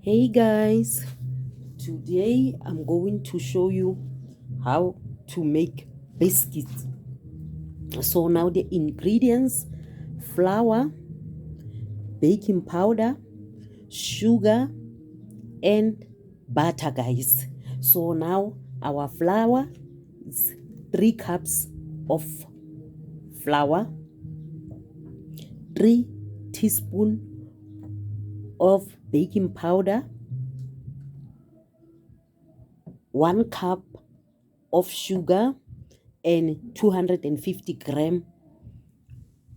Hey guys, today I'm going to show you how to make biscuits. So now the ingredients: flour, baking powder, sugar, and butter, guys. So now our flour is 3 cups of flour, 3 teaspoons of baking powder, 1 cup of sugar, and 250 grams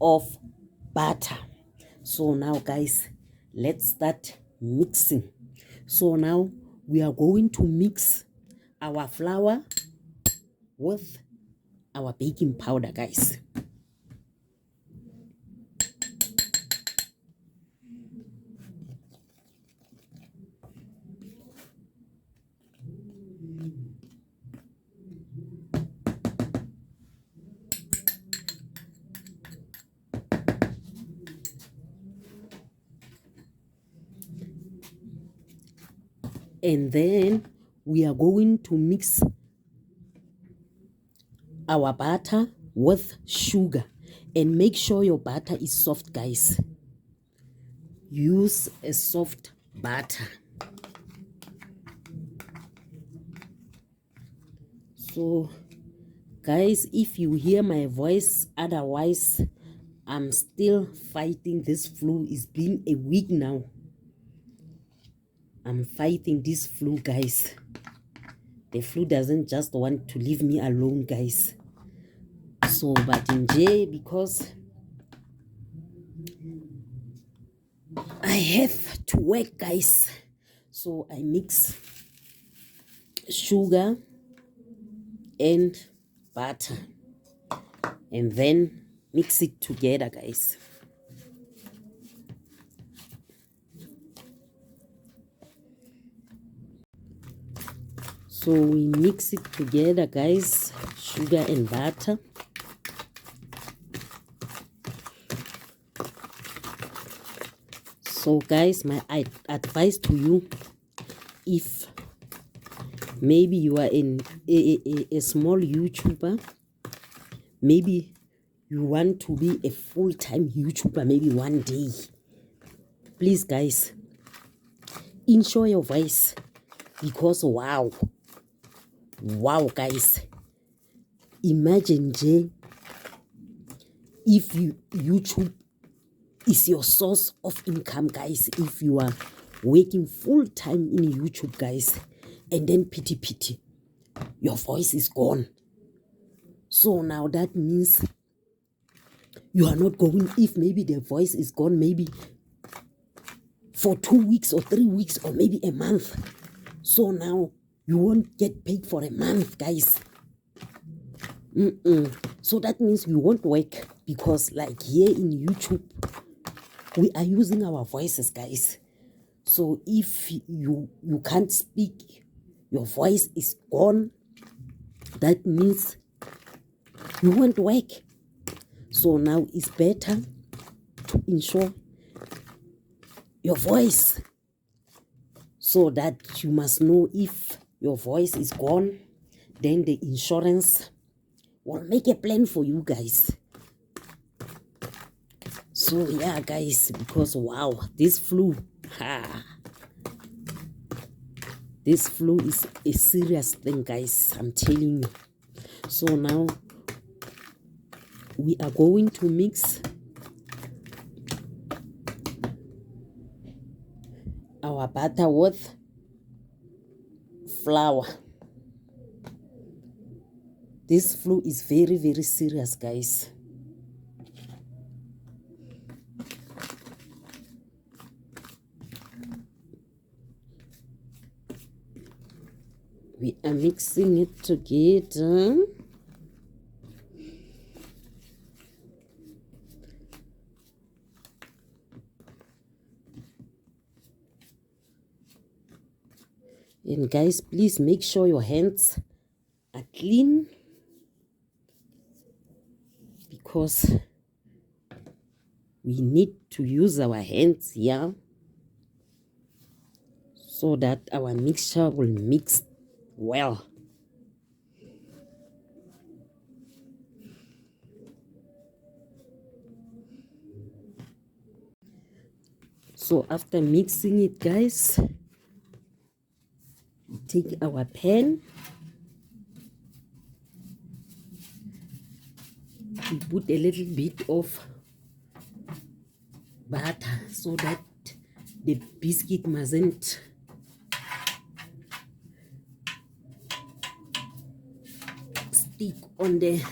of butter. So now guys, let's start mixing. So now we are going to mix our flour with our baking powder, guys. And then we are going to mix our butter with sugar, and make sure your butter is soft, guys. Use a soft butter. So guys, if you hear my voice otherwise, I'm still fighting this flu. It's been a week now. I'm fighting this flu, guys. The flu doesn't just want to leave me alone, guys. So but in J, because I have to work, guys, so I mix sugar and butter and then mix it together, guys. So we mix it together, guys, sugar and butter. So guys, my advice to you, if maybe you are in a small YouTuber, maybe you want to be a full-time YouTuber maybe one day, please guys, ensure your voice, because wow guys, imagine if YouTube is your source of income, guys, if you are working full-time in YouTube, guys, and then pity your voice is gone. So now that means you are not going, if maybe the voice is gone maybe for 2 weeks or 3 weeks or maybe a month, so now you won't get paid for a month, guys. So that means you won't work, because like here in YouTube we are using our voices, guys. So if you can't speak, your voice is gone, that means you won't work. So now it's better to ensure your voice, so that you must know if your voice is gone, then the insurance will make a plan for you, guys. So yeah guys, because wow, this flu is a serious thing, guys, I'm telling you. So now we are going to mix our butter with flour. This flu is very serious, guys. We are mixing it together. And guys, please make sure your hands are clean, because we need to use our hands here. so that our mixture will mix well. So after mixing it, guys, take our pan, we put a little bit of butter so that the biscuit mustn't stick on the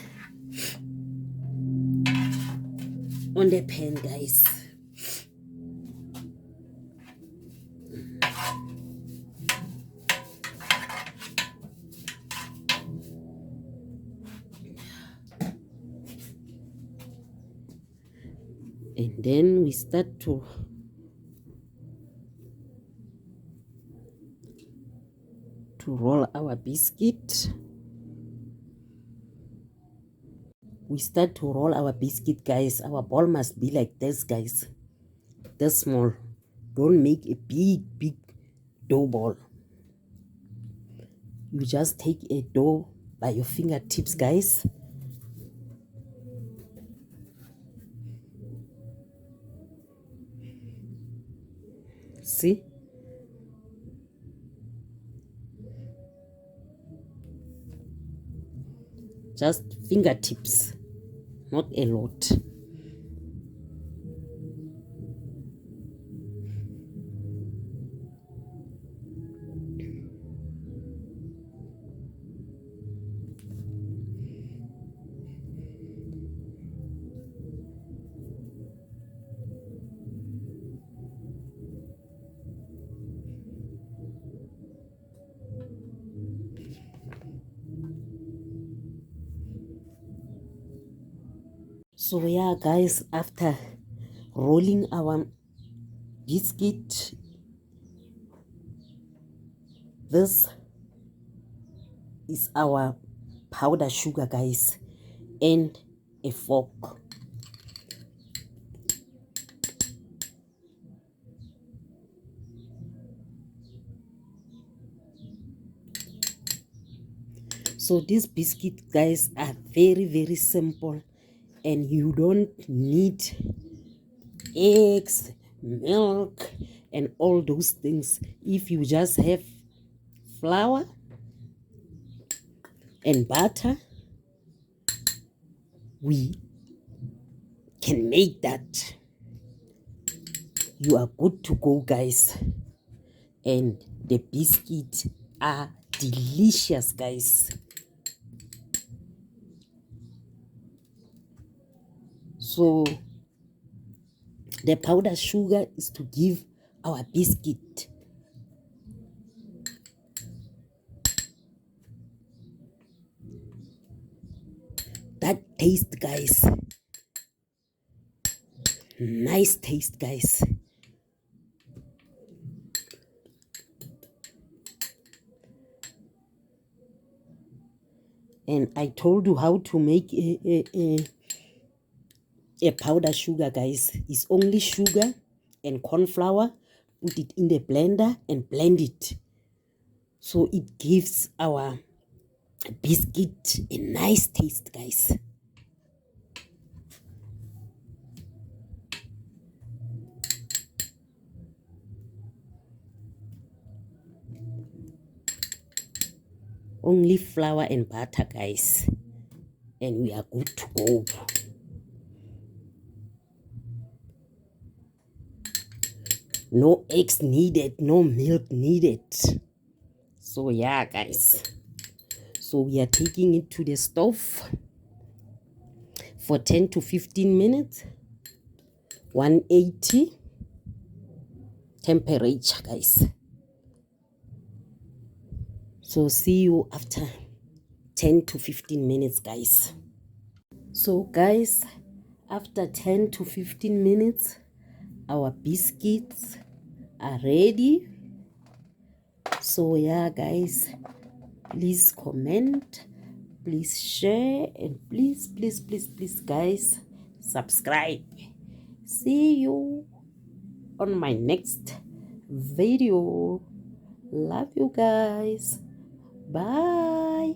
pan, guys. And then we start to roll our biscuit. We start to roll our biscuit, guys. Our ball must be like this, guys. This small. Don't make a big dough ball. You just take a dough by your fingertips, guys. See? Just fingertips, not a lot. So yeah, guys, after rolling our biscuit, this is our powder sugar, guys, and a fork. So these biscuits, guys, are very simple, and you don't need eggs, milk, and all those things. If you just have flour and butter, we can make that. You are good to go, guys. And the biscuits are delicious, guys. So the powdered sugar is to give our biscuit that taste, guys. Nice taste, guys. And I told you how to make a powder sugar, guys. It's only sugar and corn flour. Put it in the blender and blend it, so it gives our biscuit a nice taste, guys. Only flour and butter, guys, and we are good to go. No eggs needed, no milk needed. So yeah, guys, so we are taking it to the stove for 10 to 15 minutes, 180 temperature, guys. So see you after 10 to 15 minutes, guys. So guys, after 10 to 15 minutes, our biscuits are ready. So yeah, guys, please comment, please share, and please guys, subscribe. See you on my next video. Love you guys. Bye.